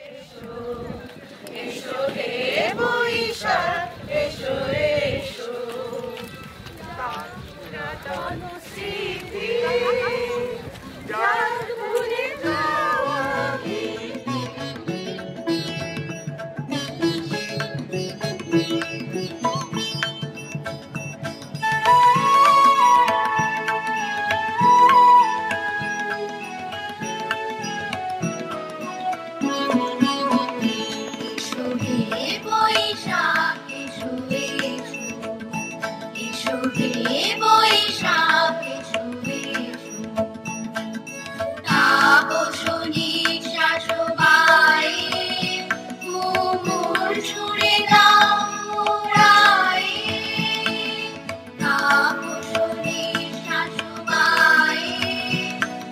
এসো এসো হে বৈশাখ এসো এসো পুরাতন স্মৃতি যার ভুলে যাওয়া ভীতি। এসো হে বৈশাখ এসো এসো এসো হে বৈশাখ এসো এসো তাপসী শাসবাই মুমুর ছুড়ে দাও মুরাই তাপসী শাসবাই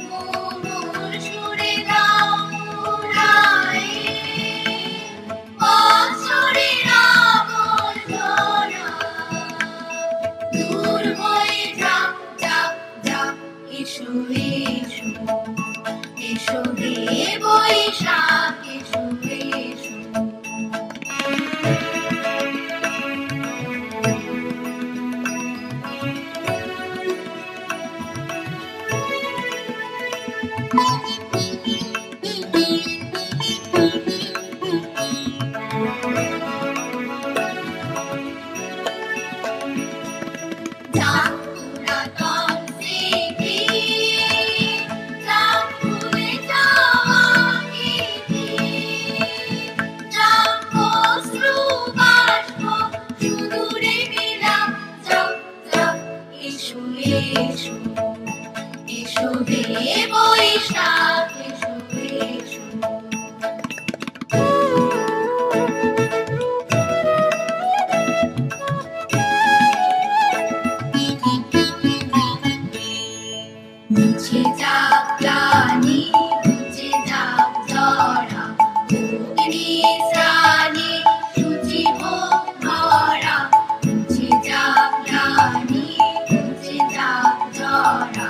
মুমুর ছুড়ে দাও মুরাই বছরের আবর্জনা দূর হয়ে যাক যাক যাক এসো এসো এসো হে বৈশাখ এসো এসো যাক পুরাতন স্মৃতি যাক ভুলে যাওয়া ভীতি যাক অশ্রু বাষ্প সুদূরে বিলাপ যাক যাক এসো এসো এসো হে বৈশাখ এসো এসো মুছে যাক গ্লানি মুছে যাক জরা অগ্নি শ্রাণে শুচি হোক ভরা মুছে যাক গ্লানি মুছে যাক জরা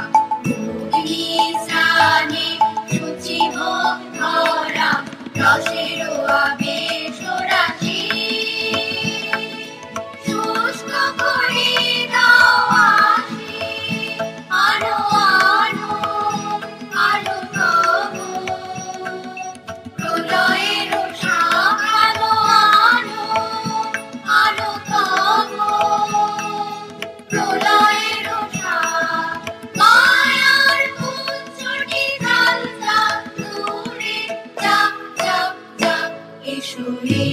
অগ্নি শ্রাণে শুচি হোক ভরা রসের আবেশ রাশি শুষ্ক করে দাও আশি আলো আলো আলো তবু প্রলয়ের শাখ আলো আলো আলো তবু প্রলয়ের শাখ মায়ার কুঞ্জটি জাল জাল দূরে যাক যাক যাক এসো রে